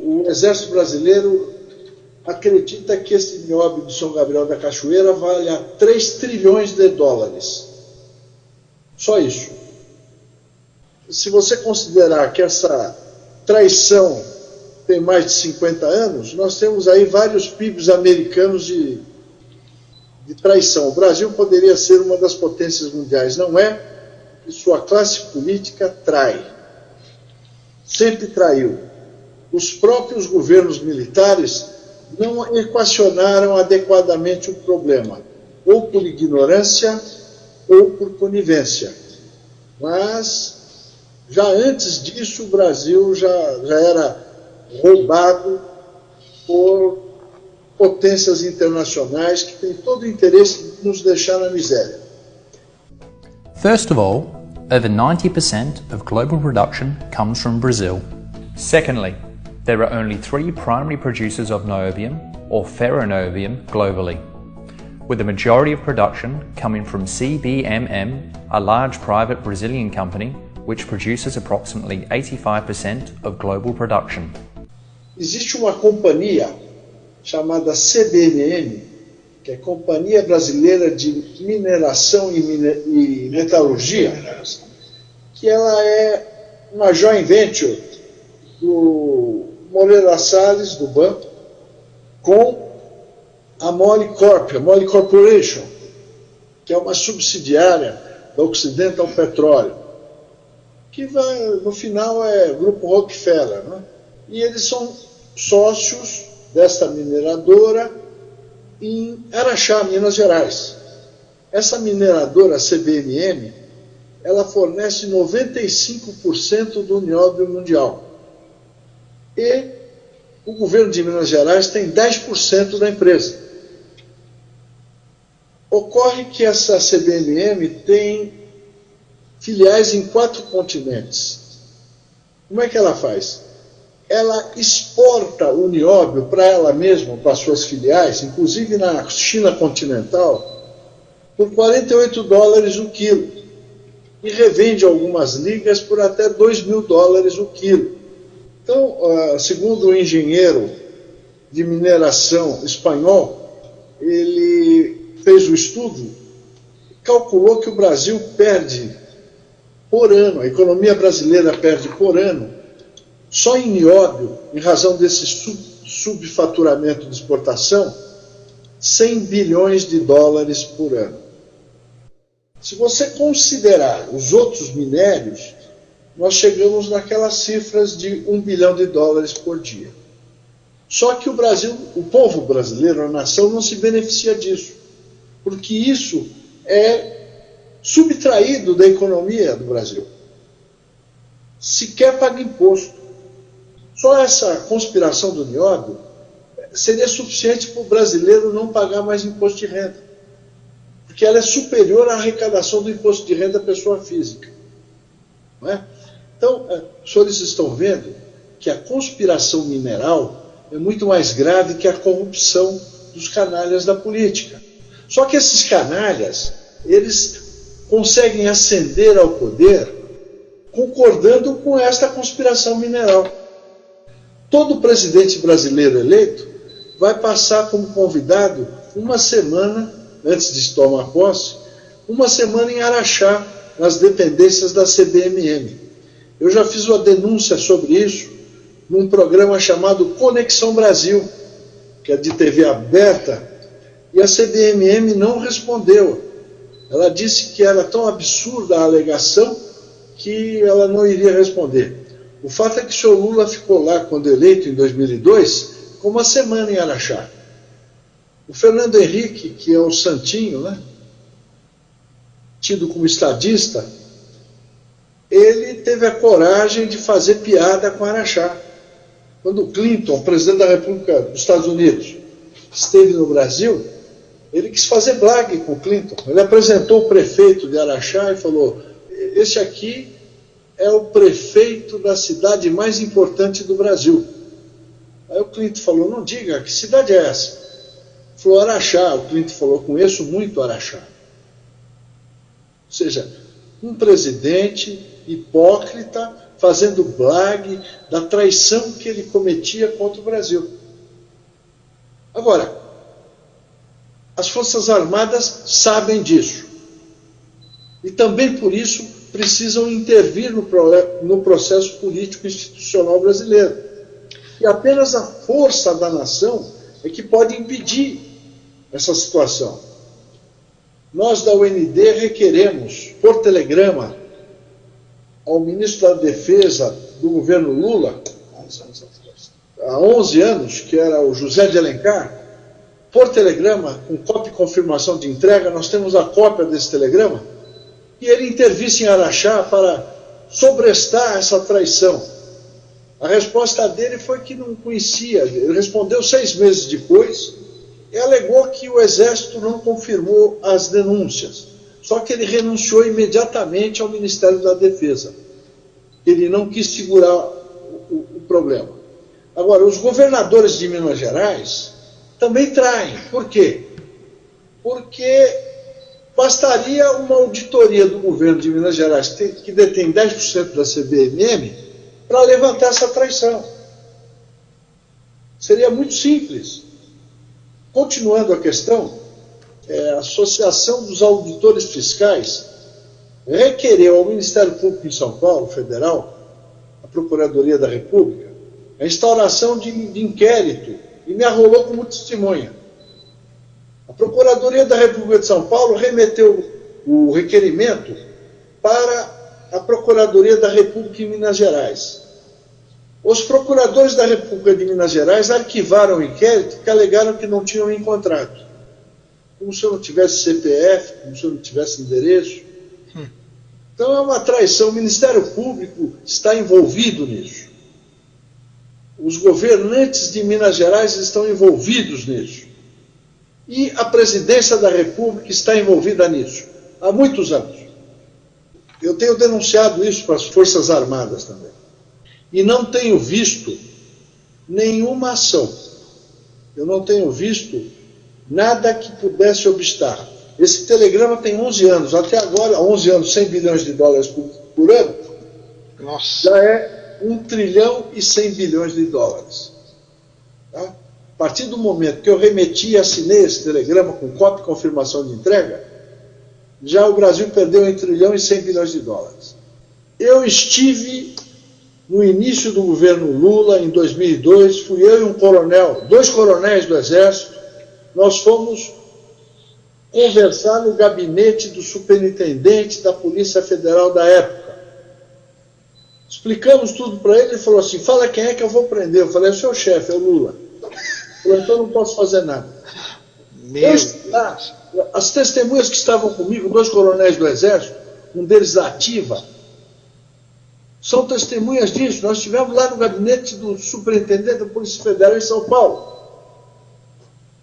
o Exército Brasileiro acredita que esse nióbio do São Gabriel da Cachoeira vale a 3 trilhões de dólares. Só isso. Se você considerar que essa traição tem mais de 50 anos, nós temos aí vários PIBs americanos de traição. O Brasil poderia ser uma das potências mundiais, não é? E sua classe política trai. Sempre traiu. Os próprios governos militares não equacionaram adequadamente o problema, ou por ignorância ou por conivência. Mas, já antes disso, o Brasil já era roubado por potências internacionais que têm todo o interesse de nos deixar na miséria. First of all, over 90% of global production comes from Brazil. Secondly, there are only 3 primary producers of niobium or ferroniobium globally, with the majority of production coming from CBMM, a large private Brazilian company which produces approximately 85% of global production. Existe uma companhia chamada CBMM, que é Companhia Brasileira de Mineração e Metalurgia, que ela é uma joint venture do Moreira Salles, do banco, com a Moly Corp, a Moly Corporation, que é uma subsidiária da Occidental Petroleum, que vai, no final é Grupo Rockefeller, né? E eles são sócios desta mineradora em Araxá, Minas Gerais. Essa mineradora, a CBMM, ela fornece 95% do nióbio mundial. E o governo de Minas Gerais tem 10% da empresa. Ocorre que essa CBMM tem filiais em 4 continentes. Como é que ela faz? Ela exporta o nióbio para ela mesma, para suas filiais, inclusive na China continental, por $48 o quilo. E revende algumas ligas por até $2.000 o quilo. Então, segundo o engenheiro de mineração espanhol, ele fez o estudo, calculou que o Brasil perde por ano, a economia brasileira perde por ano, só em nióbio, em razão desse subfaturamento de exportação, 100 bilhões de dólares por ano. Se você considerar os outros minérios, nós chegamos naquelas cifras de $1 bilhão por dia. Só que o Brasil, o povo brasileiro, a nação, não se beneficia disso, porque isso é subtraído da economia do Brasil. Sequer paga imposto. Só essa conspiração do nióbio seria suficiente para o brasileiro não pagar mais imposto de renda, porque ela é superior à arrecadação do imposto de renda da pessoa física. Não é? Então, os senhores estão vendo que a conspiração mineral é muito mais grave que a corrupção dos canalhas da política. Só que esses canalhas, eles conseguem ascender ao poder concordando com esta conspiração mineral. Todo presidente brasileiro eleito vai passar como convidado uma semana, antes de tomar posse, uma semana em Araxá, nas dependências da CBMM. Eu já fiz uma denúncia sobre isso num programa chamado Conexão Brasil, que é de TV aberta, e a CBMM não respondeu. Ela disse que era tão absurda a alegação que ela não iria responder. O fato é que o senhor Lula ficou lá, quando eleito em 2002, com uma semana em Araxá. O Fernando Henrique, que é o santinho, né, tido como estadista, ele teve a coragem de fazer piada com Araxá. Quando o Clinton, presidente da República dos Estados Unidos, esteve no Brasil, ele quis fazer blague com o Clinton. Ele apresentou o prefeito de Araxá e falou: esse aqui é o prefeito da cidade mais importante do Brasil. Aí o Clinton falou: não diga, que cidade é essa? Ele falou: Araxá. O Clinton falou: conheço muito Araxá. Ou seja, um presidente hipócrita fazendo blague da traição que ele cometia contra o Brasil. Agora, as Forças Armadas sabem disso. E também por isso precisam intervir no processo político institucional brasileiro. E apenas a força da nação é que pode impedir essa situação. Nós da UND requeremos, por telegrama, ao ministro da Defesa do governo Lula, há 11 anos, que era o José de Alencar, por telegrama, com cópia e confirmação de entrega, nós temos a cópia desse telegrama, e ele intervisse em Araxá para sobrestar essa traição. A resposta dele foi que não conhecia. Ele respondeu 6 meses depois e alegou que o Exército não confirmou as denúncias. Só que ele renunciou imediatamente ao Ministério da Defesa. Ele não quis segurar o problema. Agora, os governadores de Minas Gerais também traem. Por quê? Porque bastaria uma auditoria do governo de Minas Gerais, que detém 10% da CBMM, para levantar essa traição. Seria muito simples. Continuando a questão, a Associação dos Auditores Fiscais requereu ao Ministério Público em São Paulo, Federal, a Procuradoria da República, a instauração de inquérito e me arrolou como testemunha. A Procuradoria da República de São Paulo remeteu o requerimento para a Procuradoria da República em Minas Gerais. Os procuradores da República de Minas Gerais arquivaram o inquérito porque alegaram que não tinham encontrado. Como se eu não tivesse CPF, como se eu não tivesse endereço. Então é uma traição. O Ministério Público está envolvido nisso. Os governantes de Minas Gerais estão envolvidos nisso. E a Presidência da República está envolvida nisso há muitos anos. Eu tenho denunciado isso para as Forças Armadas também. E não tenho visto nenhuma ação. Eu não tenho visto nada que pudesse obstar. Esse telegrama tem 11 anos. Até agora, 11 anos, 100 bilhões de dólares por ano. Nossa. Já é 1 trilhão e 100 bilhões de dólares. Tá? A partir do momento que eu remeti e assinei esse telegrama com cópia e confirmação de entrega, já o Brasil perdeu 1 trilhão e 100 bilhões de dólares. Eu estive no início do governo Lula, em 2002, fui eu e um coronel, 2 coronéis do Exército, nós fomos conversar no gabinete do superintendente da Polícia Federal da época. Explicamos tudo para ele, ele falou assim, fala quem é que eu vou prender. Eu falei, é o seu chefe, é o Lula. Ele falou, então não posso fazer nada. As testemunhas que estavam comigo, 2 coronéis do Exército, um deles da Ativa, são testemunhas disso. Nós estivemos lá no gabinete do superintendente da Polícia Federal em São Paulo.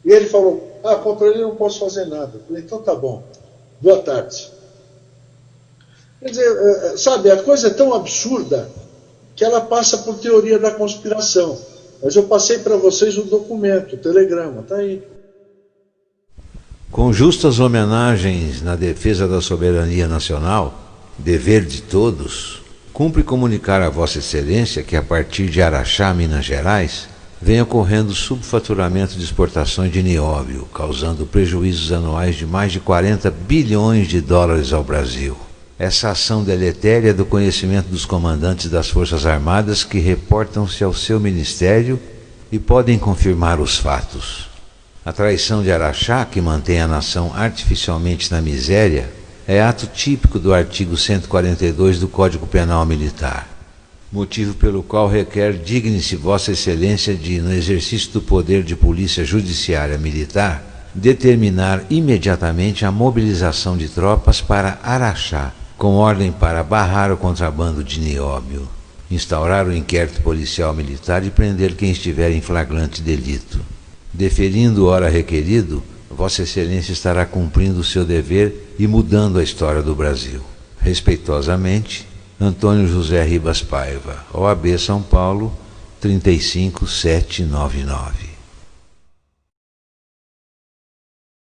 E ele falou, contra ele não posso fazer nada. Eu falei, então tá bom, boa tarde. Quer dizer, sabe, a coisa é tão absurda que ela passa por teoria da conspiração. Mas eu passei para vocês o documento, o telegrama, está aí. Com justas homenagens na defesa da soberania nacional, dever de todos, cumpre comunicar a Vossa Excelência que a partir de Araxá, Minas Gerais, vem ocorrendo subfaturamento de exportações de nióbio, causando prejuízos anuais de mais de 40 bilhões de dólares ao Brasil. Essa ação deletéria é do conhecimento dos comandantes das Forças Armadas que reportam-se ao seu ministério e podem confirmar os fatos. A traição de Araxá, que mantém a nação artificialmente na miséria, é ato típico do artigo 142 do Código Penal Militar, motivo pelo qual requer digne-se Vossa Excelência de, no exercício do poder de polícia judiciária militar, determinar imediatamente a mobilização de tropas para Araxá, com ordem para barrar o contrabando de nióbio, instaurar o inquérito policial militar e prender quem estiver em flagrante delito. Deferindo o ora requerido, Vossa Excelência estará cumprindo o seu dever e mudando a história do Brasil. Respeitosamente, Antônio José Ribas Paiva, OAB São Paulo, 35799.